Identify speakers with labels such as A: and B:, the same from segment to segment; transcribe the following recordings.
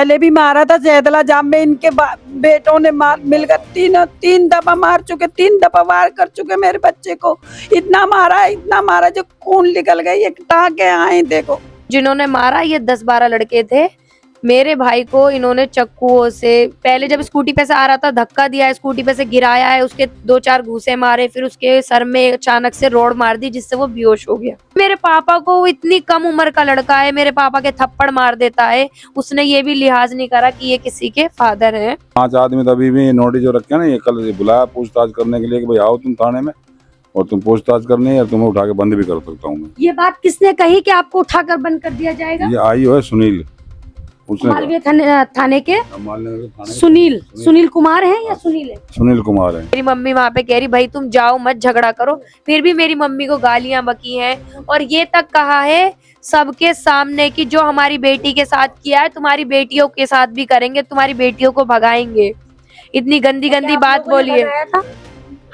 A: पहले भी मारा था जैदला जाम में, इनके बेटों ने मिलकर तीन दफा मार चुके, 3 दफा वार कर चुके मेरे बच्चे को। इतना मारा जो खून निकल गई, एक टाँके आए देखो।
B: जिन्होंने मारा ये 10-12 लड़के थे। मेरे भाई को इन्होंने चक्कुओं से, पहले जब स्कूटी पे से आ रहा था धक्का दिया है, स्कूटी पे से गिराया है, उसके 2-4 घूंसे मारे, फिर उसके सर में अचानक से रोड मार दी जिससे वो बेहोश हो गया। मेरे पापा को, इतनी कम उम्र का लड़का है, मेरे पापा के थप्पड़ मार देता है। उसने ये भी लिहाज नहीं करा कि ये किसी के फादर है।
C: 5 आदमी तभी भी नोटिस जो रखे ना, ये कल बुलाया पूछताछ करने के लिए कि भाई आओ तुम थाने में और तुम पूछताछ करनी है, तुम्हें उठा के बंद भी कर सकता हूँ मैं।
B: ये बात किसने कही कि आपको उठाकर बंद कर दिया जाएगा?
C: ये आई है सुनील,
B: मालवीय थाने के
C: सुनील
B: सुनील कुमार हैं या सुनील है?
C: सुनील कुमार है।
B: मेरी मम्मी वहाँ पे कह रही भाई तुम जाओ मत झगड़ा करो, फिर भी मेरी मम्मी को गालियां बकी हैं और ये तक कहा है सबके सामने कि जो हमारी बेटी के साथ किया है तुम्हारी बेटियों के साथ भी करेंगे, तुम्हारी बेटियों को भगाएंगे। इतनी गंदी गंदी बात बोली है।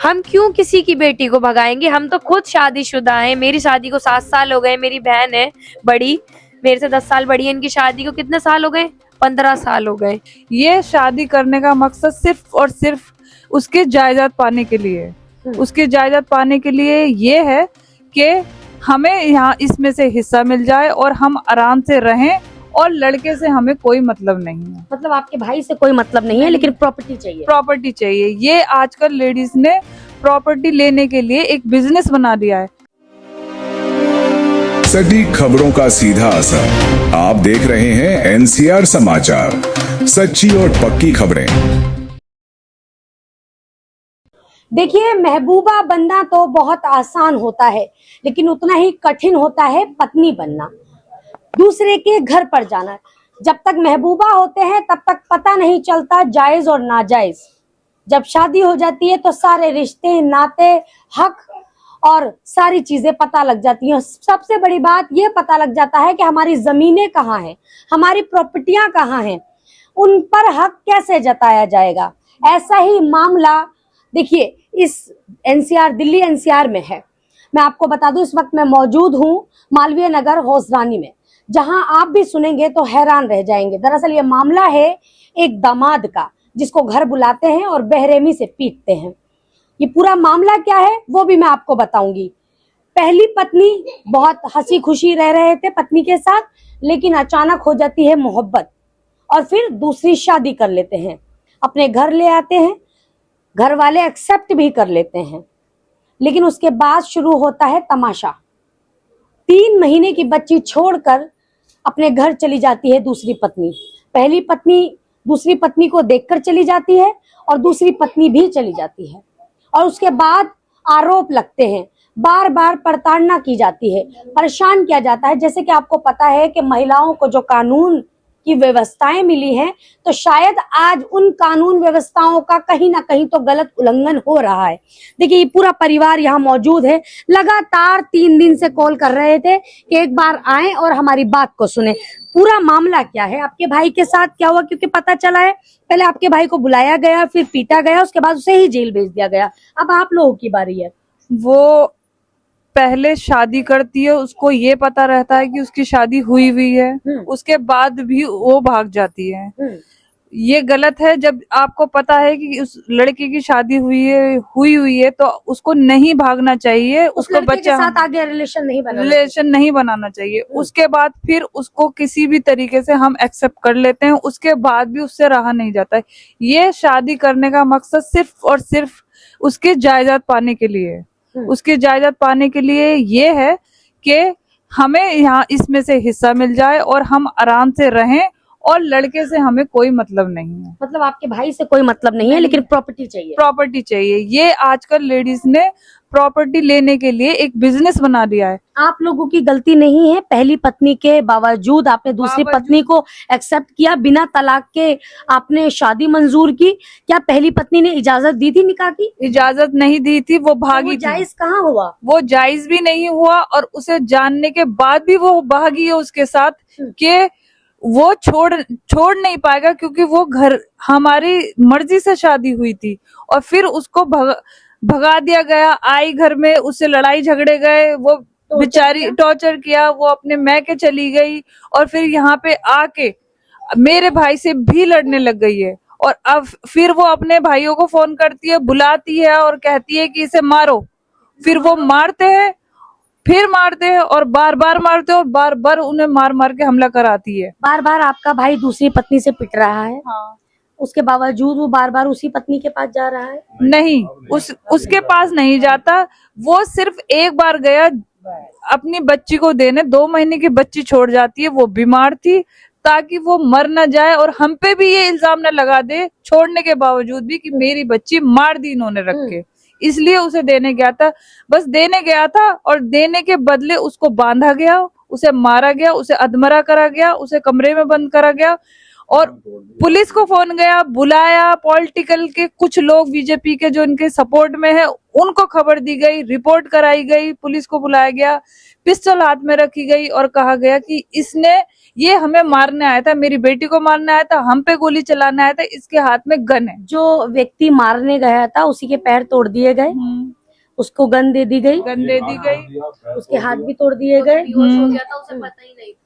B: हम क्यों किसी की बेटी को भगाएंगे? हम तो खुद शादीशुदा हैं। मेरी शादी को 7 साल हो गए। मेरी बहन है बड़ी, मेरे से 10 साल बड़ी है। इनकी शादी को कितने साल हो गए? 15 साल हो गए।
A: ये शादी करने का मकसद सिर्फ और सिर्फ उसके जायदाद पाने के लिए है। उसके जायदाद पाने के लिए ये है कि हमें यहाँ इसमें से हिस्सा मिल जाए और हम आराम से रहें, और लड़के से हमें कोई मतलब नहीं है।
B: मतलब आपके भाई से कोई मतलब नहीं है, लेकिन प्रॉपर्टी चाहिए।
A: प्रॉपर्टी चाहिए। ये आजकल लेडीज ने प्रॉपर्टी लेने के लिए एक बिजनेस बना दिया है।
D: सटीक खबरों का सीधा असर। आप देख रहे हैं एनसीआर समाचार, सच्ची और पक्की खबरें।
B: देखिए, महबूबा बनना तो बहुत आसान होता है, लेकिन उतना ही कठिन होता है पत्नी बनना, दूसरे के घर पर जाना। जब तक महबूबा होते हैं तब तक पता नहीं चलता जायज और नाजायज। जब शादी हो जाती है तो सारे रिश्ते, नाते, हक और सारी चीजें पता लग जाती हैं। सबसे बड़ी बात ये पता लग जाता है कि हमारी जमीनें कहाँ हैं, हमारी प्रॉपर्टियां कहाँ हैं, उन पर हक कैसे जताया जाएगा। ऐसा ही मामला देखिए इस एनसीआर, दिल्ली एनसीआर में है। मैं आपको बता दूं, इस वक्त मैं मौजूद हूं मालवीय नगर होसरानी में, जहां आप भी सुनेंगे तो हैरान रह जाएंगे। दरअसल ये मामला है एक दामाद का, जिसको घर बुलाते हैं और बेरहमी से पीटते हैं। ये पूरा मामला क्या है वो भी मैं आपको बताऊंगी। पहली पत्नी बहुत हंसी खुशी रह रहे थे पत्नी के साथ, लेकिन अचानक हो जाती है मोहब्बत और फिर दूसरी शादी कर लेते हैं, अपने घर ले आते हैं, घर वाले एक्सेप्ट भी कर लेते हैं। लेकिन उसके बाद शुरू होता है तमाशा। 3 महीने की बच्ची छोड़कर अपने घर चली जाती है दूसरी पत्नी। पहली पत्नी दूसरी पत्नी को देखकर चली जाती है और दूसरी पत्नी भी चली जाती है, और उसके बाद आरोप लगते हैं, बार बार प्रताड़ना की जाती है, परेशान किया जाता है। जैसे कि आपको पता है कि महिलाओं को जो कानून की व्यवस्थाएं मिली हैं, तो शायद आज उन कानून व्यवस्थाओं का कहीं ना कहीं तो गलत उल्लंघन हो रहा है। देखिए, ये पूरा परिवार यहाँ मौजूद है। लगातार 3 दिन से कॉल कर रहे थे कि एक बार आएं और हमारी बात को सुने। पूरा मामला क्या है, आपके भाई के साथ क्या हुआ, क्योंकि पता चला है पहले आपके भाई को बुलाया गया, फिर पीटा गया, उसके बाद उसे ही जेल भेज दिया गया। अब आप लोगों की बारी है।
A: वो पहले शादी करती है, उसको ये पता रहता है कि उसकी शादी हुई हुई है, उसके बाद भी वो भाग जाती है। ये गलत है। जब आपको पता है कि उस लड़की की शादी हुई हुई है तो उसको नहीं भागना चाहिए, उसको बच्चा
B: के साथ आगे रिलेशन
A: नहीं बनाना चाहिए। उसके बाद फिर उसको किसी भी तरीके से हम एक्सेप्ट कर लेते हैं, उसके बाद भी उससे रहा नहीं जाता है। ये शादी करने का मकसद सिर्फ और सिर्फ उसके जायदाद पाने के लिए है। उसके जायदाद पाने के लिए ये है कि हमें यहाँ इसमें से हिस्सा मिल जाए और हम आराम से रहें, और लड़के से हमें कोई मतलब नहीं है।
B: मतलब आपके भाई से कोई मतलब नहीं है, लेकिन प्रॉपर्टी चाहिए।
A: प्रॉपर्टी चाहिए। ये आजकल लेडीज ने प्रॉपर्टी लेने के लिए एक बिजनेस बना दिया है।
B: आप लोगों की गलती नहीं है। पहली पत्नी के बावजूद आपने दूसरी पत्नी को एक्सेप्ट किया, बिना तलाक के आपने शादी मंजूर की। क्या पहली पत्नी ने इजाजत दी थी निकाह की?
A: इजाजत नहीं दी थी, वो भागी थी।
B: जायज कहाँ हुआ?
A: वो जायज भी नहीं हुआ, और उसे जानने के बाद भी वो भागी है उसके साथ कि वो छोड़ नहीं पाएगा, क्योंकि वो घर हमारी मर्जी से शादी हुई थी। और फिर उसको भगा दिया गया। आई घर में, उससे लड़ाई झगड़े गए, वो बेचारी टॉर्चर किया, वो अपने मैके चली गई, और फिर यहाँ पे मेरे भाई से भी लड़ने लग गई है। और अब फिर वो अपने भाइयों को फोन करती है, बुलाती है और कहती है कि इसे मारो। फिर वो मारते हैं, फिर मारते हैं और बार बार मारते हैं और बार बार उन्हें मार मार के हमला कराती है।
B: बार बार आपका भाई दूसरी पत्नी से पिट रहा है,
A: हाँ।
B: उसके बावजूद वो बार बार उसी पत्नी के पास जा रहा है।
A: नहीं, उसके पास नहीं जाता। वो सिर्फ एक बार गया अपनी बच्ची को देने, 2 महीने की बच्ची छोड़ जाती है, वो बीमार थी, ताकि वो मर न जाए और हम पे भी ये इल्जाम न लगा दे छोड़ने के बावजूद भी कि मेरी बच्ची मार दी इन्होंने रख के। इसलिए उसे देने गया था, बस देने गया था और देने के बदले उसको बांधा गया, उसे मारा गया, उसे अधमरा करा गया, उसे कमरे में बंद करा गया। और पुलिस को फोन गया, बुलाया, पॉलिटिकल के कुछ लोग बीजेपी के जो इनके सपोर्ट में है उनको खबर दी गई, रिपोर्ट कराई गई, पुलिस को बुलाया गया, पिस्टल हाथ में रखी गई और कहा गया कि इसने ये हमें मारने आया था, मेरी बेटी को मारने आया था, हम पे गोली चलाने आया था, इसके हाथ में गन है।
B: जो व्यक्ति मारने गया था उसी के पैर तोड़ दिए गए, उसको गन दे दी गई,
A: गन दे दी गई,
B: उसके हाथ भी तोड़ दिए गए।
E: हो गया था, उसे पता ही नहीं था।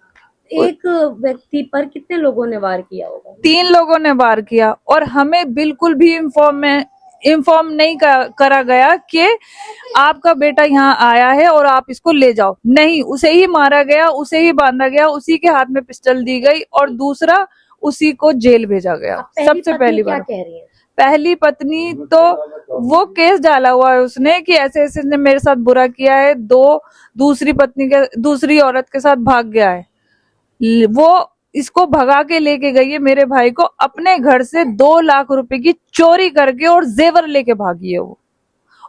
B: एक व्यक्ति पर कितने लोगों ने वार किया होगा?
A: 3 लोगों ने वार किया और हमें बिल्कुल भी इन्फॉर्म नहीं करा गया कि आपका बेटा यहाँ आया है और आप इसको ले जाओ। नहीं, उसे ही मारा गया, उसे ही बांधा गया, उसी के हाथ में पिस्टल दी गई और दूसरा उसी को जेल भेजा गया। सबसे पहली बार
B: क्या कह रही है?
A: पहली पत्नी तो वो केस डाला हुआ है उसने कि ऐसे ऐसे ने मेरे साथ बुरा किया है, दूसरी औरत के साथ भाग गया है। वो इसको भगा के लेके गई है मेरे भाई को, अपने घर से 2 लाख रुपए की चोरी करके और जेवर लेके भागी है वो।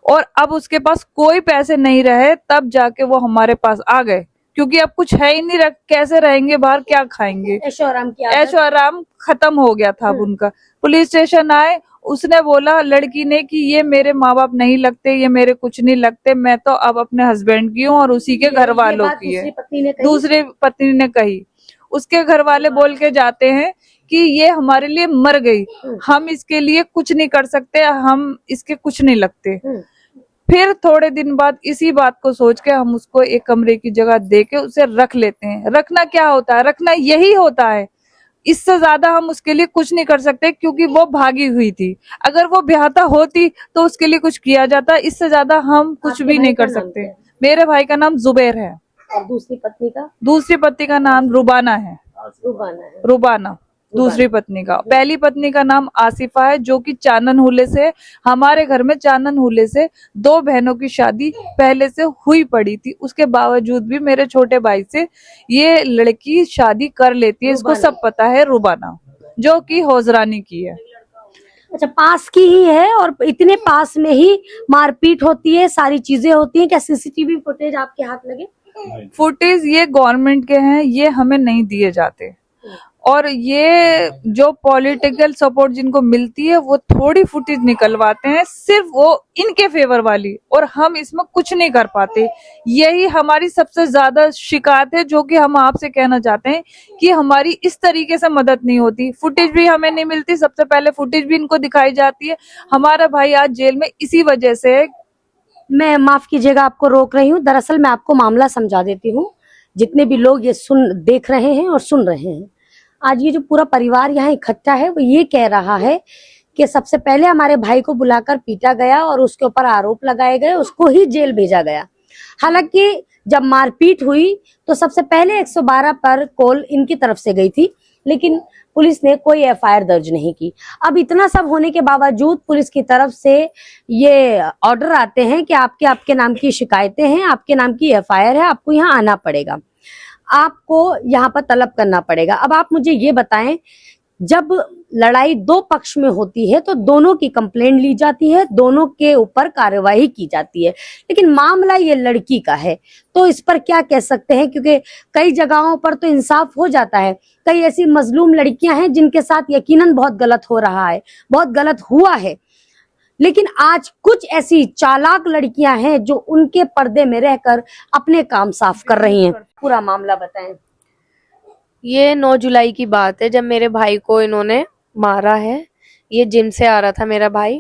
A: और अब उसके पास कोई पैसे नहीं रहे, तब जाके वो हमारे पास आ गए, क्योंकि अब कुछ है ही नहीं, कैसे रहेंगे बाहर, क्या खाएंगे।
B: ऐशो आराम की आदत।
A: ऐशो आराम खत्म हो गया था अब उनका। पुलिस स्टेशन आए, उसने बोला लड़की ने कि ये मेरे माँ बाप नहीं लगते, ये मेरे कुछ नहीं लगते, मैं तो अब अपने हस्बैंड की हूँ और उसी के घर वालों की है। दूसरी पत्नी ने कही, उसके घर वाले बोल के जाते हैं कि ये हमारे लिए मर गई, हम इसके लिए कुछ नहीं कर सकते, हम इसके कुछ नहीं लगते। फिर थोड़े दिन बाद इसी बात को सोच के हम उसको एक कमरे की जगह देके उसे रख लेते हैं। रखना क्या होता है? रखना यही होता है, इससे ज्यादा हम उसके लिए कुछ नहीं कर सकते, क्योंकि वो भागी हुई थी। अगर वो ब्याहता होती तो उसके लिए कुछ किया जाता, इससे ज्यादा हम कुछ भी नहीं कर सकते। मेरे भाई का नाम जुबैर है
B: और दूसरी
A: पत्नी का नाम रुबाना है। रुबाना दूसरी पत्नी का। पहली पत्नी का नाम आसिफा है, जो कि चानन हुले से, हमारे घर में चानन हुले से 2 बहनों की शादी पहले से हुई पड़ी थी। उसके बावजूद भी मेरे छोटे भाई से ये लड़की शादी कर लेती है, इसको सब पता है। रुबाना जो कि हौजरानी की है।
B: अच्छा, पास की ही है और इतने पास में ही मारपीट होती है, सारी चीजें होती हैं। क्या सीसीटीवी फुटेज आपके हाथ लगे?
A: फुटेज ये गवर्नमेंट के हैं, ये हमें नहीं दिए जाते। और ये जो पॉलिटिकल सपोर्ट जिनको मिलती है वो थोड़ी फुटेज निकलवाते हैं, सिर्फ वो इनके फेवर वाली, और हम इसमें कुछ नहीं कर पाते। यही हमारी सबसे ज्यादा शिकायत है, जो कि हम आपसे कहना चाहते हैं कि हमारी इस तरीके से मदद नहीं होती। फुटेज भी हमें नहीं मिलती, सबसे पहले फुटेज भी इनको दिखाई जाती है। हमारा भाई आज जेल में इसी वजह से है।
B: मैं माफ कीजिएगा, आपको रोक रही हूँ। दरअसल मैं आपको मामला समझा देती हूँ, जितने भी लोग ये देख रहे हैं और सुन रहे हैं। आज ये जो पूरा परिवार यहाँ इकट्ठा है वो ये कह रहा है कि सबसे पहले हमारे भाई को बुलाकर पीटा गया और उसके ऊपर आरोप लगाए गए, उसको ही जेल भेजा गया। हालांकि जब मारपीट हुई तो सबसे पहले 112 पर कॉल इनकी तरफ से गई थी, लेकिन पुलिस ने कोई एफआईआर दर्ज नहीं की। अब इतना सब होने के बावजूद पुलिस की तरफ से ये ऑर्डर आते हैं कि आपके नाम की शिकायतें हैं, आपके नाम की एफआईआर है, आपको यहाँ आना पड़ेगा, आपको यहाँ पर तलब करना पड़ेगा। अब आप मुझे ये बताएं, जब लड़ाई 2 पक्ष में होती है तो दोनों की कंप्लेंट ली जाती है, दोनों के ऊपर कार्यवाही की जाती है, लेकिन मामला ये लड़की का है तो इस पर क्या कह सकते हैं? क्योंकि कई जगहों पर तो इंसाफ हो जाता है, कई ऐसी मजलूम लड़कियां हैं जिनके साथ यकीनन बहुत गलत हो रहा है, बहुत गलत हुआ है, लेकिन आज कुछ ऐसी चालाक लड़कियां हैं जो उनके पर्दे में रहकर अपने काम साफ कर रही हैं। पूरा मामला बताएं।
E: ये 9 जुलाई की बात है, जब मेरे भाई को इन्होंने मारा है। ये जिम से आ रहा था मेरा भाई,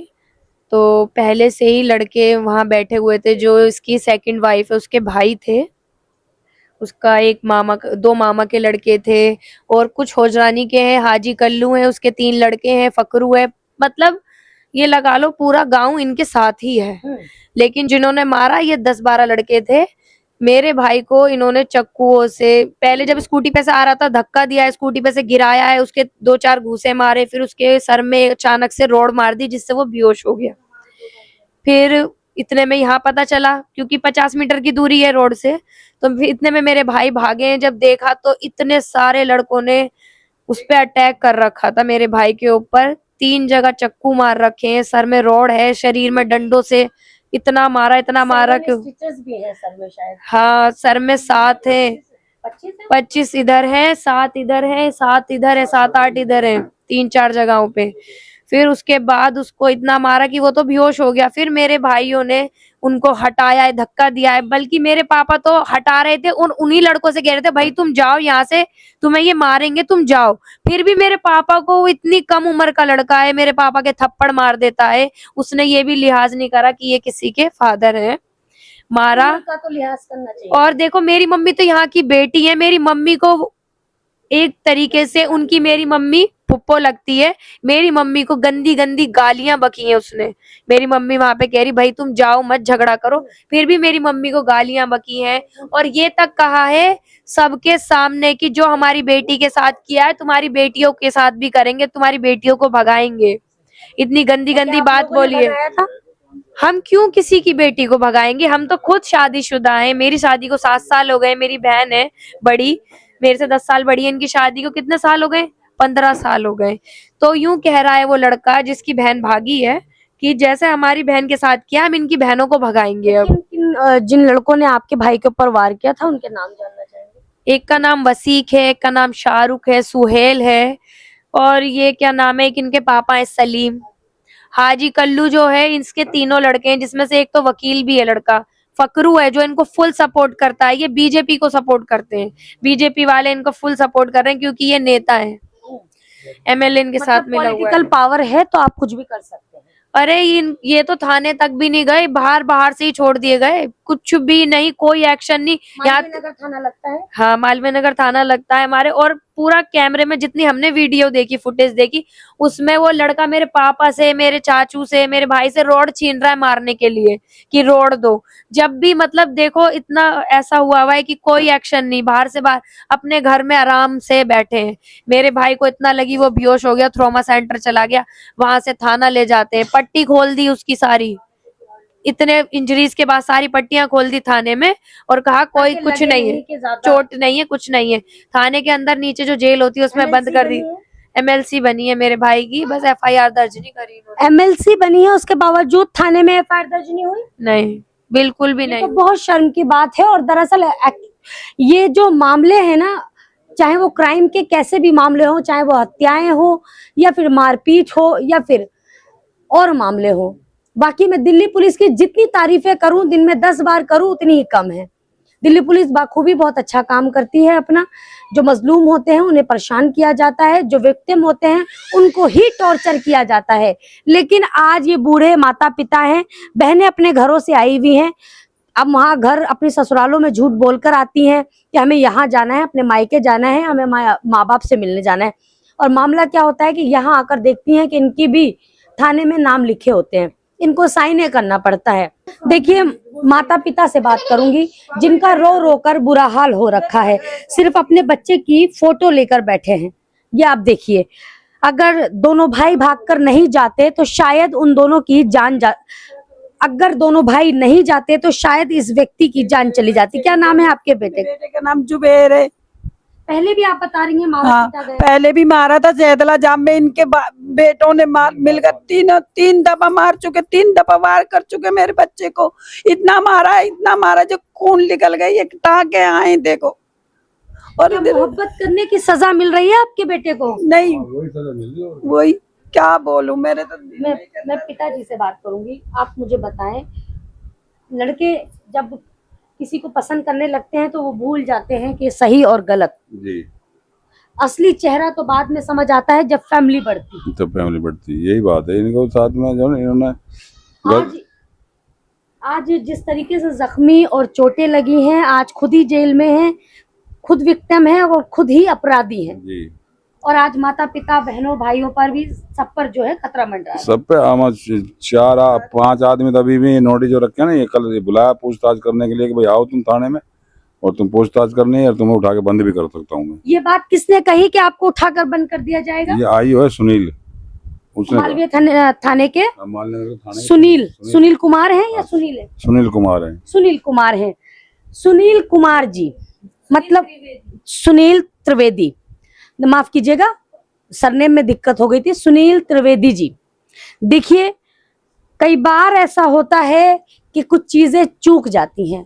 E: तो पहले से ही लड़के वहां बैठे हुए थे, जो इसकी सेकंड वाइफ है उसके भाई थे। उसका एक मामा, 2 मामा के लड़के थे और कुछ होजरानी के हैं, हाजी कल्लू हैं, उसके 3 लड़के हैं, फकरू है, मतलब ये लगा लो पूरा गांव इनके साथ ही है। लेकिन जिन्होंने मारा ये 10-12 लड़के थे। मेरे भाई को इन्होंने चक्कुओं से, पहले जब स्कूटी पे से आ रहा था धक्का दिया है, स्कूटी पे से गिराया है, उसके 2-4 घूंसे मारे, फिर उसके सर में अचानक से रोड मार दी जिससे वो बेहोश हो गया। फिर इतने में यहाँ पता चला, क्योंकि 50 मीटर की दूरी है रोड से, तो फिर इतने में मेरे भाई भागे। जब देखा तो इतने सारे लड़कों ने उस पे अटैक कर रखा था मेरे भाई के ऊपर। 3 जगह चक्कू मार रखे हैं, सर में रोड है, शरीर में डंडों से इतना मारा कि
B: स्टिचेस भी है सर में शायद।
E: हाँ, सर में 7 है, 25 इधर है, 7 इधर है, 7 इधर है, 7-8 इधर है, 3-4 जगहों पे। फिर उसके बाद उसको इतना मारा कि वो तो बेहोश हो गया। फिर मेरे भाइयों ने उनको हटाया है, धक्का दिया है, बल्कि मेरे पापा तो हटा रहे थे, उन्हीं लड़कों से कह रहे थे भाई तुम जाओ यहाँ से, तुम्हें ये मारेंगे, तुम जाओ। फिर भी मेरे पापा को, वो इतनी कम उम्र का लड़का है, मेरे पापा के थप्पड़ मार देता है। उसने ये भी लिहाज नहीं करा कि ये किसी के फादर है, मारा।
B: का तो लिहाज करना चाहिए।
E: और देखो मेरी मम्मी तो यहाँ की बेटी है, मेरी मम्मी को एक तरीके से उनकी मेरी मम्मी फुप्पो लगती है। मेरी मम्मी को गंदी गंदी गालियां बकी हैं उसने। मेरी मम्मी वहां पे कह रही भाई तुम जाओ मत झगड़ा करो, फिर भी मेरी मम्मी को गालियां बकी हैं। और ये तक कहा है सबके सामने कि जो हमारी बेटी के साथ किया है तुम्हारी बेटियों के साथ भी करेंगे, तुम्हारी बेटियों को भगाएंगे। इतनी गंदी गंदी बात बोली है। हम क्यों किसी की बेटी को भगाएंगे, हम तो खुद शादीशुदा हैं। मेरी शादी को 7 साल हो गए, मेरी बहन है बड़ी, मेरे से 10 साल बड़ी है, इनकी शादी को कितने साल हो गए, 15 साल हो गए। तो यूं कह रहा है वो लड़का जिसकी बहन भागी है कि जैसे हमारी बहन के साथ किया हम इनकी बहनों को भगाएंगे। अब
B: जिन लड़कों ने आपके भाई के ऊपर वार किया था उनके नाम जानना चाहेंगे?
E: एक का नाम वसीक है, एक का नाम शाहरुख है, सुहेल है, और ये क्या नाम है, एक इनके पापा है सलीम। हाजी कल्लू जो है, इसके 3 लड़के हैं, जिसमें से एक तो वकील भी है लड़का। फकरू है जो इनको फुल सपोर्ट करता है, ये बीजेपी को सपोर्ट करते हैं, बीजेपी वाले इनको फुल सपोर्ट कर रहे हैं क्योंकि ये नेता है, एमएलए इनके साथ मिला हुआ है।
B: पॉलिटिकल पावर है तो आप कुछ भी कर सकते हैं।
E: अरे ये तो थाने तक भी नहीं गए, बाहर से ही छोड़ दिए गए, कुछ भी नहीं, कोई एक्शन नहीं। यहाँ
B: नगर थाना लगता है।
E: हाँ, मालवीय नगर थाना लगता है हमारे। और पूरा कैमरे में जितनी हमने वीडियो देखी, फुटेज देखी, उसमें वो लड़का मेरे पापा से, मेरे चाचू से, मेरे भाई से रोड छीन रहा है मारने के लिए कि रोड दो। जब भी मतलब देखो इतना ऐसा हुआ है कि कोई एक्शन नहीं, बाहर से बाहर अपने घर में आराम से बैठे हैं। मेरे भाई को इतना लगी वो बेहोश हो गया, ट्रॉमा सेंटर चला गया, वहां से थाना ले जाते हैं, पट्टी खोल दी उसकी सारी, इतने इंजरीज के बाद सारी पट्टियां खोल दी थाने में और कहा कोई कुछ नहीं है, चोट नहीं है, कुछ नहीं है। थाने के अंदर नीचे जो जेल होती है उसमें बंद कर दी। एमएलसी बनी है मेरे भाई की, बस एफआईआर दर्ज नहीं करी इन्होंने।
B: एमएलसी बनी है, उसके बावजूद थाने में एफआईआर दर्ज नहीं हुई?
E: नहीं, बिल्कुल भी नहीं।
B: तो बहुत शर्म की बात है। और दरअसल ये जो मामले हैं ना, चाहे वो क्राइम के कैसे भी मामले हो, चाहे वो हत्याएं हो या फिर मारपीट हो या फिर और मामले हो, बाकी मैं दिल्ली पुलिस की जितनी तारीफें करूं, दिन में 10 बार करूं उतनी ही कम है। दिल्ली पुलिस बाखूबी बहुत अच्छा काम करती है अपना। जो मजलूम होते हैं उन्हें परेशान किया जाता है, जो विक्टिम होते हैं उनको ही टॉर्चर किया जाता है। लेकिन आज ये बूढ़े माता पिता हैं, बहनें अपने घरों से आई हुई हैं, अब वहाँ घर अपने ससुरालों में झूठ बोलकर आती हैं कि हमें यहाँ जाना है, अपने मायके जाना है, हमें माँ बाप से मिलने जाना है। और मामला क्या होता है कि यहाँ आकर देखती हैं कि इनकी भी थाने में नाम लिखे होते हैं, इनको साइन करना पड़ता है। देखिए, माता पिता से बात करूंगी जिनका रो रो कर बुरा हाल हो रखा है, सिर्फ अपने बच्चे की फोटो लेकर बैठे हैं। ये आप देखिए, अगर दोनों भाई भागकर नहीं जाते तो शायद उन दोनों की जान अगर दोनों भाई नहीं जाते तो शायद इस व्यक्ति की जान चली जाती। क्या नाम है आपके बेटे?
F: बेटे का नाम जुबेर है।
B: पहले भी आप बता रही हैं मारा
F: हाँ,
B: पीटा गया।
F: पहले भी मारा था जैदला जाम में, इनके बेटों ने मिलकर 3 दफा मार चुके, 3 दफा वार कर चुके मेरे बच्चे को। इतना मारा जो खून निकल गई, एक टाँके आए देखो। और
B: मोहब्बत करने की सजा मिल रही है आपके बेटे को?
F: नहीं, वही क्या बोलूं, मेरे तो
B: मैं पिताजी से बात करूंगी। आप मुझे बताएं, लड़के जब किसी को पसंद करने लगते हैं तो वो भूल जाते हैं कि सही और गलत।
C: जी,
B: असली चेहरा तो बाद में समझ आता है जब फैमिली बढ़ती।
C: तो फैमिली बढ़ती, यही बात है। इनको साथ में जो इन्होंने
B: आज जिस तरीके से जख्मी और चोटें लगी हैं, आज खुद ही जेल में हैं, खुद विक्टिम है और खुद ही अपराधी हैं,
C: जी।
B: और आज माता पिता बहनों भाइयों पर भी सब पर जो है खतरा मंडरा है।
C: सब पे हम 4-5 आदमी तो अभी भी नोटिस जो रखे हैं ना, ये कल ये बुलाया पूछताछ करने के लिए कि भाई आओ तुम थाने में और तुम पूछताछ करनी है और तुम्हें उठा के बंद भी कर सकता हूँ मैं।
B: ये बात किसने कही कि आपको उठाकर बंद कर दिया जाएगा?
C: ये आई है सुनील, उसने
B: मालवीय थाने के
C: मालवीय थाने के
B: सुनील कुमार हैं या सुनील है?
C: सुनील कुमार है।
B: सुनील कुमार हैं। सुनील कुमार जी मतलब सुनील त्रिवेदी, माफ कीजिएगा सरनेम में दिक्कत हो गई थी, सुनील त्रिवेदी जी। देखिए कई बार ऐसा होता है कि कुछ चीजें चूक जाती हैं,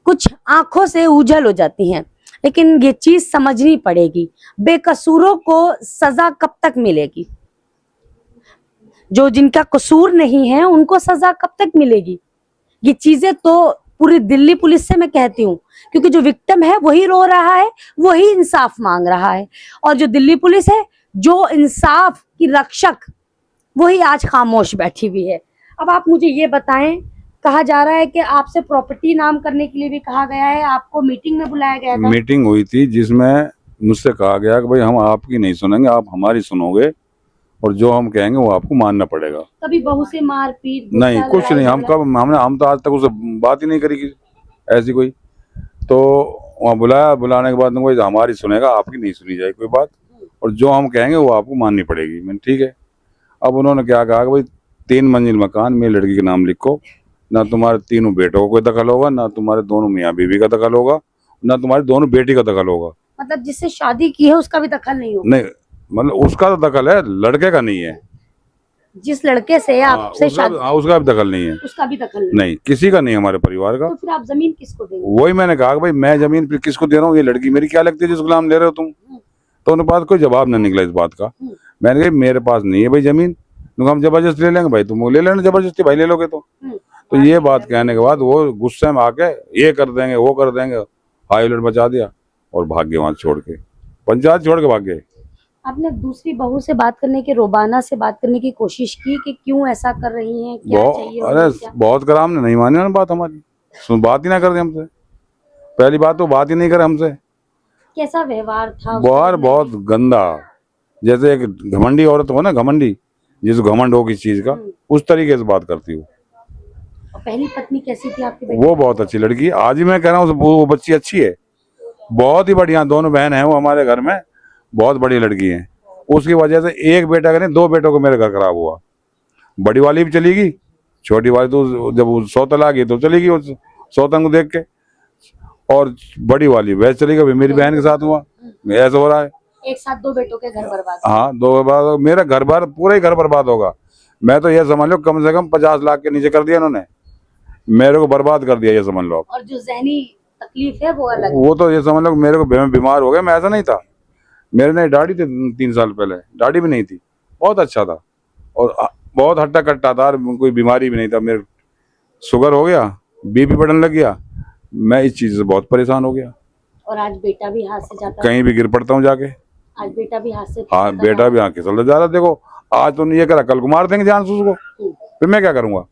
B: कुछ आंखों से ओझल हो जाती हैं, लेकिन ये चीज समझनी पड़ेगी, बेकसूरों को सजा कब तक मिलेगी? जो जिनका कसूर नहीं है उनको सजा कब तक मिलेगी? ये चीजें तो पूरी दिल्ली पुलिस से मैं कहती हूँ, क्योंकि जो विक्टिम है वही रो रहा है, वही इंसाफ मांग रहा है, और जो दिल्ली पुलिस है जो इंसाफ की रक्षक, वही आज खामोश बैठी हुई है। अब आप मुझे ये बताएं, कहा जा रहा है कि आपसे प्रॉपर्टी नाम करने के लिए भी कहा गया है, आपको मीटिंग में बुलाया गया था?
C: मीटिंग हुई थी जिसमें मुझसे कहा गया कि भाई हम आपकी नहीं सुनेंगे, आप हमारी सुनोगे और जो हम कहेंगे वो आपको मानना पड़ेगा।
B: कभी बहू से मारपीट?
C: नहीं, कुछ नहीं। हम तो आज तक उससे बात ही नहीं करी कि ऐसी कोई। तो वहाँ बुलाया, बुलाने के बाद कोई हमारी सुनेगा, आपकी नहीं सुनी जाएगी कोई बात, और जो हम कहेंगे वो आपको माननी पड़ेगी। मैंने ठीक है। अब उन्होंने क्या कहा कि भाई 3 मंजिल मकान मेरी लड़की के नाम लिखो, ना तुम्हारे 3 बेटों को कोई दखल होगा, ना तुम्हारे दोनों मियाँ बीवी का दखल होगा, ना तुम्हारी दोनों बेटी का दखल होगा।
B: मतलब जिससे शादी की है उसका भी दखल नहीं होगा?
C: नहीं, मतलब उसका तो दखल है, लड़के का नहीं है।
B: जिस लड़के से आपसे शादी,
C: उसका भी दखल नहीं है।
B: उसका भी दखल नहीं?
C: नहीं, किसी का नहीं, हमारे परिवार का।
B: तो फिर आप जमीन किसको देंगे?
C: वही मैंने कहा कि भाई मैं जमीन फिर किसको दे रहा हूँ? ये लड़की मेरी क्या लगती है जिसको नाम ले रहे हो तुम? तो उनके पास कोई जवाब नहीं निकला इस बात का। मैंने कहा मेरे पास नहीं है भाई जमीन, हम जबरदस्ती ले लेंगे। भाई तुम ले लेना जबरदस्ती, भाई ले लोगे तो ये बात कहने के बाद वो गुस्से में आके ये कर देंगे वो कर देंगे, हाई अलर्ट मचा दिया और भाग गए वहां छोड़ के, पंचायत छोड़ के भाग गए।
B: आपने दूसरी बहू से बात करने की, रोबाना से बात करने की कोशिश की कि क्यों ऐसा कर रही हैं, क्या चाहिए?
C: अरे बहुत करा, हमने नहीं मानी ना बात हमारी, बात ही ना कर दे हमसे। पहली बात तो बात ही नहीं करे हमसे।
B: कैसा व्यवहार था?
C: बहुत गंदा, जैसे एक घमंडी औरत हो ना, घमंडी, जिसको घमंड हो किसी चीज का, उस तरीके से बात करती हो।
B: पहली पत्नी कैसी थी आपकी बेटी?
C: वो बहुत अच्छी लड़की है, आज ही मैं कह रहा हूँ वो बच्ची अच्छी है, बहुत ही बढ़िया। दोनों बहन है वो हमारे घर में, बहुत बड़ी लड़की है। उसकी वजह से एक बेटा का नहीं 2 बेटों को मेरे घर खराब हुआ। बड़ी वाली भी चली गई, छोटी वाली तो जब वो सौतन आ गई तो चली गई उस सौतन को देख के, और बड़ी वाली वैसे चली गई। मेरी बहन के साथ हुआ, ऐसा हो रहा है।
B: एक साथ 2 बेटों के घर बर्बाद?
C: हाँ, 2 बर्बाद, मेरा घर बार पूरा ही घर बर्बाद होगा। मैं तो ये समझ लो कम से कम 50 लाख के नीचे कर दिया इन्होंने, मेरे को बर्बाद कर दिया, ये समझ लो।
B: और जो ज़हनी तकलीफ है वो अलग?
C: वो तो ये समझ लो मेरे को बीमार हो गया। मैं ऐसा नहीं था, मेरे नहीं दाढ़ी थी 3 साल पहले, दाढ़ी भी नहीं थी, बहुत अच्छा था और बहुत हट्टा कट्टा था, कोई बीमारी भी नहीं था। मेरे शुगर हो गया, बीपी बढ़ने लग गया, मैं इस चीज से बहुत परेशान हो गया।
B: और आज बेटा भी हाथ से जाता,
C: कहीं भी गिर पड़ता हूँ जाके।
B: आज बेटा भी हाथ से,
C: हाँ, बेटा भी आके चलता जा रहा। देखो आज तो ये करा, कल को मार देंगे जान से उसको, फिर मैं क्या करूंगा?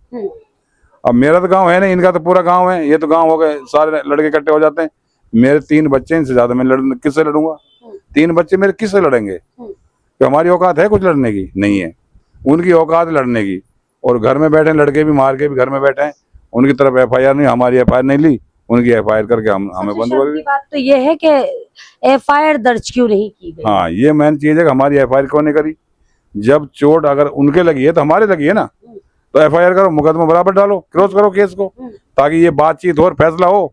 C: अब मेरा तो गांव है ना, इनका तो पूरा गांव है। ये तो गांव हो गए, सारे लड़के इकट्ठे हो जाते हैं। मेरे 3 बच्चे, इनसे ज्यादा मैं किससे लड़ूंगा? 3 बच्चे मेरे किससे लड़ेंगे? तो हमारी औकात है कुछ लड़ने की? नहीं है। उनकी औकात लड़ने की, और घर में बैठे लड़के भी मार के भी घर में बैठे हैं। उनकी तरफ FIR नहीं, हमारी FIR नहीं ली, उनकी FIR करके हमें बंद कर दी।
B: बात तो ये है कि FIR दर्ज क्यों नहीं की गई?
C: हाँ, ये मेन चीज है कि हमारी FIR क्यों नहीं करी? जब चोट अगर उनके लगी है तो हमारे लगी है ना, तो FIR करो, मुकदमा बराबर डालो, क्रॉस करो केस को, ताकि ये बातचीत हो और फैसला हो।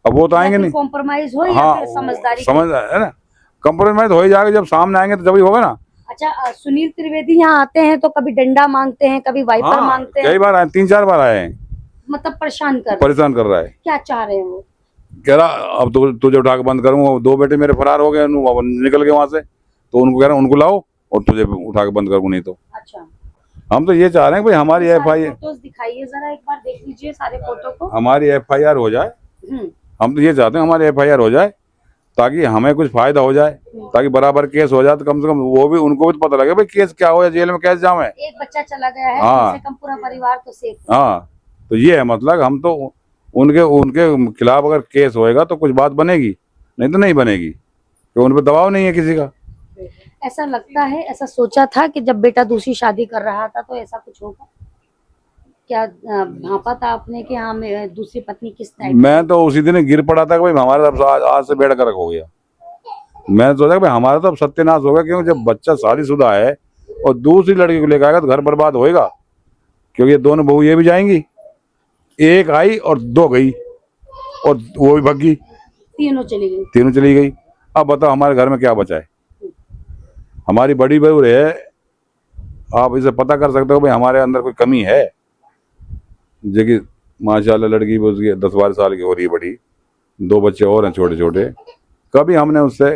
C: अब वो तो आएंगे नहीं,
B: कॉम्प्रोमाइज हो या
C: हाँ
B: फिर समझदारी?
C: समझ है ना, कम्प्रोमाइज हो ही जाएगा। जब सामने आएंगे तो जब ही होगा ना।
B: अच्छा, सुनील त्रिवेदी यहाँ आते हैं तो कभी डंडा मांगते हैं, कभी वाइपर मांगते हैं?
C: कई बार आए, 3-4 बार आए हैं।
B: मतलब परेशान कर
C: रहा है।
B: क्या चाह रहे हैं वो?
C: कह रहा अब तो तुझे उठा के बंद करूंगा। 2 बेटे मेरे फरार हो गए, निकल गए वहां से, तो उनको कह रहा हूँ उनको लाओ और तुझे उठा के बंद करूँ, नहीं तो।
B: अच्छा,
C: हम तो ये चाह रहे हैं भाई हमारी FIR,
B: फोटोज दिखाइए जरा, एक बार देख लीजिए सारे फोटो को।
C: हमारी FIR हो जाए। हम तो ये चाहते हैं हमारी FIR हो जाए, ताकि हमें कुछ फायदा हो जाए, ताकि बराबर केस हो जाए, तो कम से कम वो भी, उनको भी पता लगे भाई केस क्या हो, या जेल में कैसे जाओ है।
B: एक बच्चा चला गया है,
C: हाँ,
B: कम से कम पूरा परिवार तो सेफ।
C: हाँ, तो ये है मतलब, हम तो उनके उनके खिलाफ अगर केस होएगा तो कुछ बात बनेगी, नहीं तो नहीं बनेगी, क्योंकि उन पर दबाव नहीं है किसी का।
B: ऐसा लगता है, ऐसा सोचा था कि जब बेटा दूसरी शादी कर रहा था तो ऐसा कुछ होगा क्या? भांपा था आपने कि हाँ दूसरी पत्नी किस टाइप?
C: मैं तो उसी दिन गिर पड़ा था कि भाई हमारा तो आज से बेड़ा गर्क हो गया। मैं सोचा कि भाई हमारा तो अब सत्यानाश होगा, क्योंकि जब बच्चा शादीशुदा है और दूसरी लड़की को लेकर आएगा तो घर बर्बाद होएगा, क्योंकि ये दोनों बहू ये भी जाएंगी, एक आई और दो गई और वो भी भगी,
B: तीनों चली गई।
C: तीनों चली गई। अब बताओ हमारे घर में क्या बचा है? हमारी बड़ी बहू है, आप इसे पता कर सकते हो भाई हमारे अंदर कोई कमी है, जो कि माशाल्लाह लड़की भी उसकी 10-12 साल की हो रही है बड़ी, 2 बच्चे और हैं छोटे छोटे। कभी हमने उससे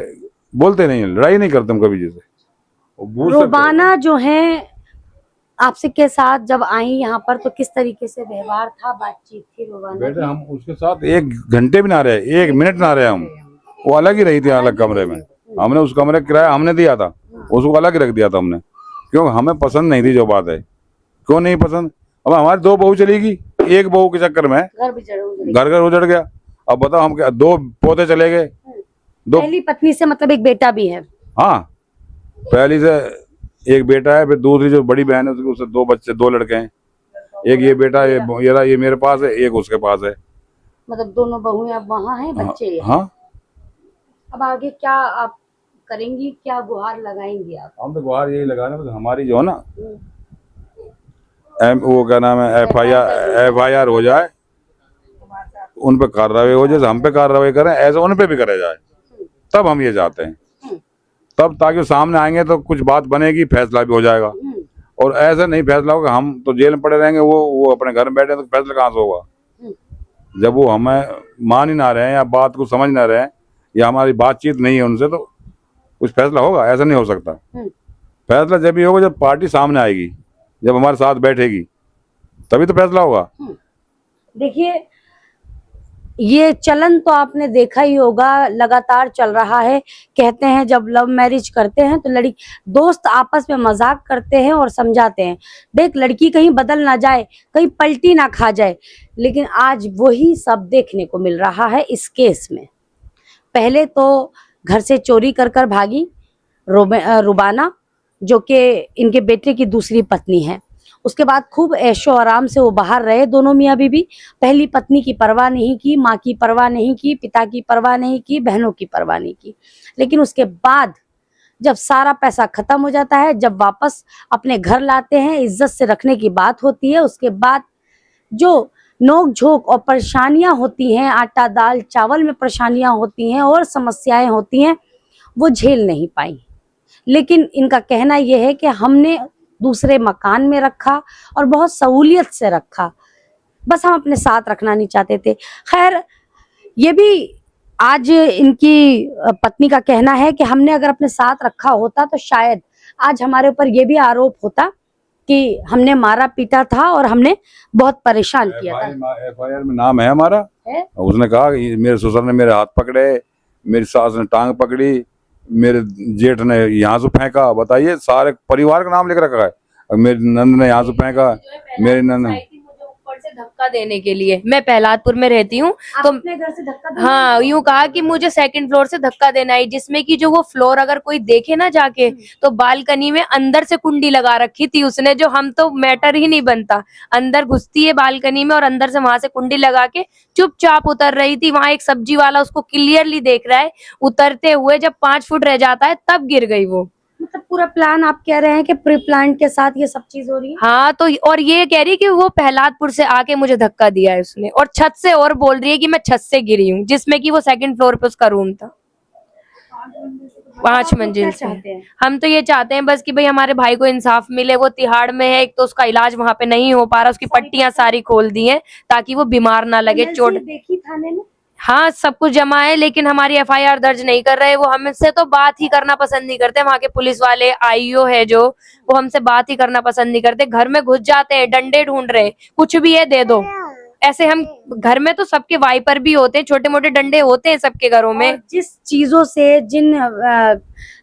C: बोलते नहीं, लड़ाई नहीं करते हम कभी, जैसे
B: रुबाना जो है आपसे के साथ जब आई यहाँ पर तो किस तरीके से व्यवहार था, बातचीत थी रुबाना?
C: बेटे हम उसके साथ 1 घंटे भी ना रहे, 1 मिनट ना रहे हम। वो अलग ही रही थी, अलग कमरे में। हमने उस कमरे का किराया हमने दिया था, उसको अलग ही रख दिया था हमने, क्योंकि हमें पसंद नहीं थी जो बात है। क्यों नहीं पसंद? अब हमारी 2 बहू चलेगी, 1 बहू के चक्कर में घर उजड़ गया। अब बताओ हम क्या, 2 पोते चले गए, 2।
B: पहली पत्नी से मतलब एक बेटा भी है?
C: हाँ, पहली से एक बेटा है, फिर दूसरी जो बड़ी बहन है उसके 2 बच्चे, 2 लड़के हैं। एक ये बेटा, ये मेरे पास है, एक उसके पास है।
B: मतलब दोनों बहुएं अब वहाँ हैं, बच्चे हैं।
C: हाँ।
B: अब आगे क्या आप करेंगी, क्या गुहार लगाएंगी आप?
C: हम तो गुहार यही लगाना है, हमारी जो है ना वो क्या नाम है, FIR हो जाए, उन पे कार्रवाई हो, जैसे हम पे कार्रवाई करें ऐसे उन पे भी करे जाए, तब हम ये चाहते हैं। तब ताकि सामने आएंगे तो कुछ बात बनेगी, फैसला भी हो जाएगा। और ऐसा नहीं फैसला होगा, हम तो जेल में पड़े रहेंगे, वो अपने घर में बैठे, तो फैसला कहाँ से होगा? जब वो हमें मान ही ना रहे हैं या बात को समझ ना रहे हैं या हमारी बातचीत नहीं है उनसे, तो कुछ फैसला होगा? ऐसा नहीं हो सकता। फैसला जब भी होगा जब पार्टी सामने आएगी, जब हमारे साथ बैठेगी, तभी तो फैसला होगा।
B: देखिए, ये चलन तो आपने देखा ही होगा, लगातार चल रहा है। कहते हैं जब लव मैरिज करते हैं तो दोस्त आपस में मजाक करते हैं और समझाते हैं, देख लड़की कहीं बदल ना जाए, कहीं पलटी ना खा जाए। लेकिन आज वही सब देखने को मिल रहा है इस केस में। पहले तो घर से चोरी कर कर भागी रुबाना, जो कि इनके बेटे की दूसरी पत्नी है। उसके बाद खूब ऐशो आराम से वो बाहर रहे दोनों मियाँ बीवी। पहली पत्नी की परवाह नहीं की, माँ की परवाह नहीं की, पिता की परवाह नहीं की, बहनों की परवाह नहीं की। लेकिन उसके बाद जब सारा पैसा खत्म हो जाता है, जब वापस अपने घर लाते हैं, इज्जत से रखने की बात होती है, उसके बाद जो नोक झोंक और परेशानियां होती हैं, आटा दाल चावल में परेशानियां होती हैं और समस्याएं होती हैं, वो झेल नहीं पाई। लेकिन इनका कहना यह है कि हमने दूसरे मकान में रखा और बहुत सहूलियत से रखा, बस हम अपने साथ रखना नहीं चाहते थे। खैर, ये भी आज इनकी पत्नी का कहना है कि हमने अगर अपने साथ रखा होता तो शायद आज हमारे ऊपर ये भी आरोप होता कि हमने मारा पीटा था और हमने बहुत परेशान किया था।
C: FIR में नाम है हमारा है? उसने कहा कि मेरे ससुर ने मेरे हाथ पकड़े, मेरी सास ने टांग पकड़ी, मेरे जेठ ने यहाँ से फेंका। बताइए, सारे परिवार का नाम लिख रखा है। मेरी नंद ने यहाँ से फेंका, मेरी नंद
E: से धक्का देने के लिए। मैं प्रहलादपुर में रहती हूँ, तो
B: अपने घर से धक्का
E: हाँ, यूं कहा कि मुझे 2nd फ्लोर से धक्का देना है, जिसमें कि जो वो फ्लोर अगर कोई देखे ना जाके, तो बालकनी में अंदर से कुंडी लगा रखी थी उसने, जो हम तो मैटर ही नहीं बनता। अंदर घुसती है बालकनी में और अंदर से वहां से कुंडी लगा के चुपचाप उतर रही थी। वहां एक सब्जी वाला उसको क्लियरली देख रहा है, उतरते हुए जब 5 फुट रह जाता है तब गिर गई वो।
B: मतलब पूरा प्लान आप कह रहे हैं कि प्री प्लान के साथ ये सब चीज हो रही है?
E: हाँ, तो और ये कह रही कि वो प्रहलादपुर से आके मुझे धक्का दिया है उसने, और छत से, और बोल रही है कि मैं छत से गिरी हूँ, जिसमें कि वो 2nd फ्लोर पे उसका रूम था, 5 मंजिल से। हम तो ये चाहते हैं बस कि भाई हमारे भाई को इंसाफ मिले। वो तिहाड़ में है, एक तो उसका इलाज वहां पे नहीं हो पा रहा, उसकी पट्टियां सारी खोल दी हैं ताकि वो बीमार ना लगे, चोट।
B: देखी थाने में?
E: हाँ, सब कुछ जमा है, लेकिन हमारी FIR दर्ज नहीं कर रहे। वो हमसे तो बात ही करना पसंद नहीं करते। वहाँ के पुलिस वाले, IO है जो, वो हमसे बात ही करना पसंद नहीं करते। घर में घुस जाते हैं, डंडे ढूंढ रहे, कुछ भी है दे दो। ऐसे हम घर में तो सबके वाइपर भी होते हैं, छोटे मोटे डंडे होते हैं सबके घरों में।
B: और जिस चीजों से, जिन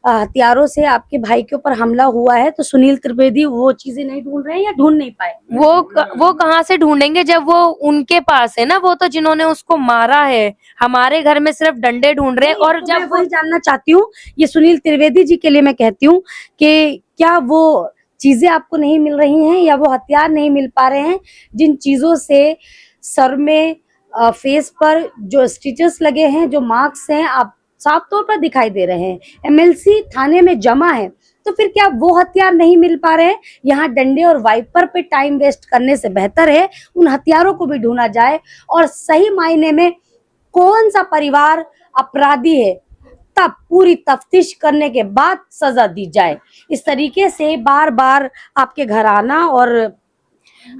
B: हथियारों से आपके भाई के ऊपर हमला हुआ है, तो सुनील त्रिवेदी वो चीजें नहीं ढूंढ रहे हैं या ढूंढ नहीं पाए?
E: वो कहाँ से ढूंढेंगे जब वो उनके पास है ना, वो तो जिन्होंने उसको मारा है। हमारे घर में सिर्फ डंडे ढूंढ रहे हैं। और
B: तो मैं
E: जब
B: वही जानना चाहती हूँ, ये सुनील त्रिवेदी जी के लिए मैं कहती हूँ कि क्या वो चीजें आपको नहीं मिल रही हैं या वो हथियार नहीं मिल पा रहे हैं जिन चीजों से सर में, फेस पर जो स्टिचेस लगे हैं, जो मार्क्स हैं, आप साफ तौर पर दिखाई दे रहे हैं, एमएलसी थाने में जमा है, तो फिर क्या वो हथियार नहीं मिल पा रहे हैं? यहाँ डंडे और वाइपर पे टाइम वेस्ट करने से बेहतर है उन हथियारों को भी ढूंढा जाए और सही मायने में कौन सा परिवार अपराधी है तब पूरी तफ्तीश करने के बाद सजा दी जाए। इस तरीके से बार बार आपके घर आना और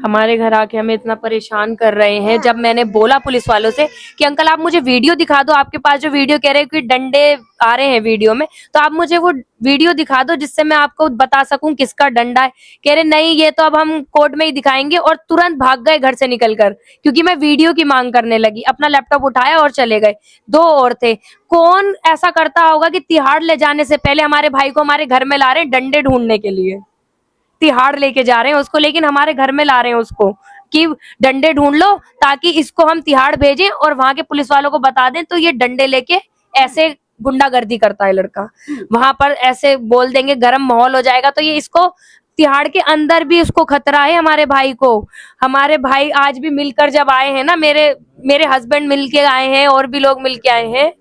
E: हमारे घर आके हमें इतना परेशान कर रहे हैं। जब मैंने बोला पुलिस वालों से कि अंकल आप मुझे वीडियो दिखा दो, आपके पास जो वीडियो कह रहे हैं कि डंडे आ रहे हैं वीडियो में, तो आप मुझे वो वीडियो दिखा दो जिससे मैं आपको बता सकूं किसका डंडा है। कह रहे नहीं, ये तो अब हम कोर्ट में ही दिखाएंगे, और तुरंत भाग गए घर से निकलकर, क्योंकि मैं वीडियो की मांग करने लगी। अपना लैपटॉप उठाया और चले गए। 2 और थे। कौन ऐसा करता होगा कि तिहाड़ ले जाने से पहले हमारे भाई को हमारे घर में ला रहे हैं डंडे ढूंढने के लिए, तिहाड़ लेके जा रहे हैं उसको, लेकिन हमारे घर में ला रहे हैं उसको कि डंडे ढूंढ लो ताकि इसको हम तिहाड़ भेजें और वहां के पुलिस वालों को बता दें, तो ये डंडे लेके ऐसे गुंडागर्दी करता है लड़का। वहां पर ऐसे बोल देंगे, गर्म माहौल हो जाएगा, तो ये इसको तिहाड़ के अंदर भी उसको खतरा है हमारे भाई को। हमारे भाई आज भी मिलकर जब आए हैं ना, मेरे हस्बैंड मिल के आए हैं और भी लोग मिल के आए हैं।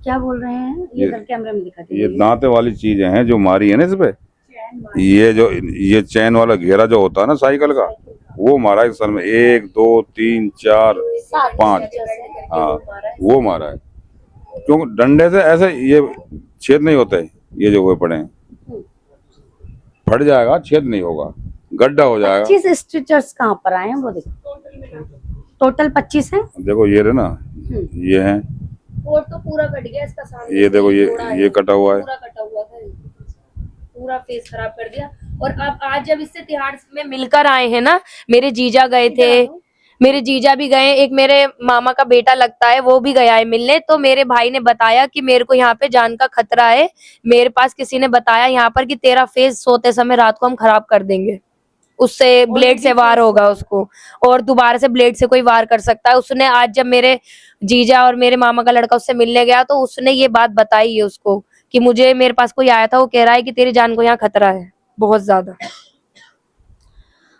B: क्या बोल रहे हैं ये कैमरे में दिखा
C: ये दांते वाली चीजें हैं जो मारी है ना इस पे। ये चैन वाला घेरा जो होता है ना साइकिल का, वो मारा है सर में। 1 2 3 4 5, हाँ वो मारा है। क्योंकि डंडे से ऐसे ये छेद नहीं होते, ये जो हुए पड़े हैं, फट जाएगा, छेद नहीं होगा, गड्ढा हो जाएगा।
B: 25 स्टिचर्स कहाँ पर आए हैं वो देखो, टोटल 25 है।
C: देखो ये रहे ना, ये है,
E: और तो पूरा कट गया इसका सामने।
C: ये देखो ये कटा हुआ है,
E: पूरा कटा हुआ था, पूरा फेस खराब कर दिया। और अब आज जब इससे तिहाड़ में मिलकर आए हैं ना, मेरे जीजा गए थे, मेरे जीजा भी गए, एक मेरे मामा का बेटा लगता है वो भी गया है मिलने। तो मेरे भाई ने बताया कि मेरे को यहाँ पे जान का खतरा है, मेरे पास किसी ने बताया यहाँ पर कि तेरा फेस सोते समय रात को हम खराब कर देंगे, उससे ब्लेड से वार होगा उसको, और दोबारा से ब्लेड से कोई वार कर सकता है। उसने आज जब मेरे जीजा और मेरे मामा का लड़का उससे मिलने गया तो उसने ये बात बताई है उसको कि मुझे, मेरे पास कोई आया था, वो कह रहा है कि तेरी जान को यहाँ खतरा है बहुत ज्यादा।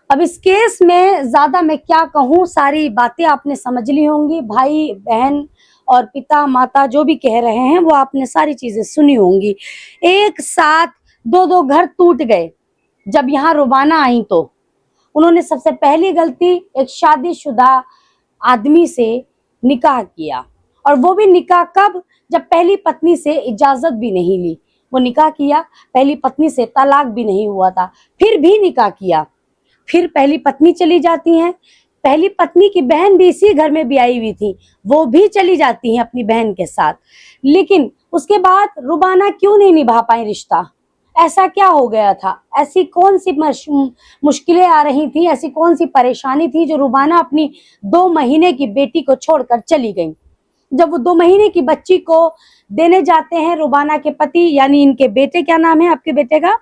B: अब इस केस में ज्यादा मैं क्या कहूँ, सारी बातें आपने समझ ली होंगी। भाई बहन और पिता माता जो भी कह रहे हैं वो आपने सारी चीजें सुनी होंगी। एक साथ 2 घर टूट गए। जब यहाँ रुबाना आई तो उन्होंने सबसे पहली गलती एक शादीशुदा आदमी से निकाह किया, और वो भी निकाह कब, जब पहली पत्नी से इजाजत भी नहीं ली। वो निकाह किया, पहली पत्नी से तलाक भी नहीं हुआ था, फिर भी निकाह किया। फिर पहली पत्नी चली जाती हैं, पहली पत्नी की बहन भी इसी घर में भी आई हुई थी, वो भी चली जाती हैं अपनी बहन के साथ। लेकिन उसके बाद रुबाना क्यों नहीं निभा पाई रिश्ता? ऐसा क्या हो गया था? ऐसी कौन सी मुश्किलें आ रही थी, ऐसी कौन सी परेशानी थी जो रुबाना अपनी 2 महीने की बेटी को छोड़कर चली गई? जब वो 2 महीने की बच्ची को देने जाते हैं रुबाना के पति, यानी इनके बेटे, क्या नाम है आपके बेटे का?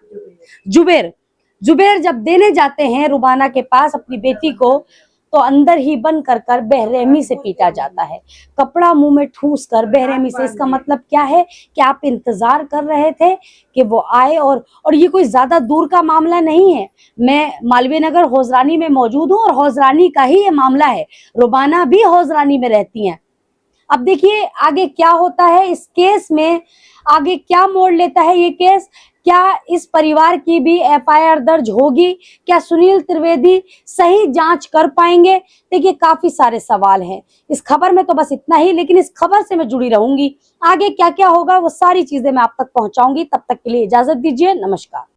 B: जुबेर जब देने जाते हैं रुबाना के पास अपनी बेटी को, तो अंदर ही बंद कर बेरहमी से पीटा जाता है, कपड़ा मुंह में ठूस कर बेरहमी से। इसका मतलब क्या है कि आप इंतजार कर रहे थे कि वो आए, और ये कोई ज्यादा दूर का मामला नहीं है। मैं मालवीय नगर हौजरानी में मौजूद हूँ और हौजरानी का ही ये मामला है। रुबाना भी हौजरानी में रहती हैं। अब देखिए आगे क्या होता है इस केस में, आगे क्या मोड़ लेता है ये केस। क्या इस परिवार की भी एफआईआर दर्ज होगी? क्या सुनील त्रिवेदी सही जांच कर पाएंगे? देखिए काफी सारे सवाल हैं इस खबर में, तो बस इतना ही। लेकिन इस खबर से मैं जुड़ी रहूंगी, आगे क्या क्या होगा वो सारी चीजें मैं आप तक पहुंचाऊंगी। तब तक के लिए इजाजत दीजिए, नमस्कार।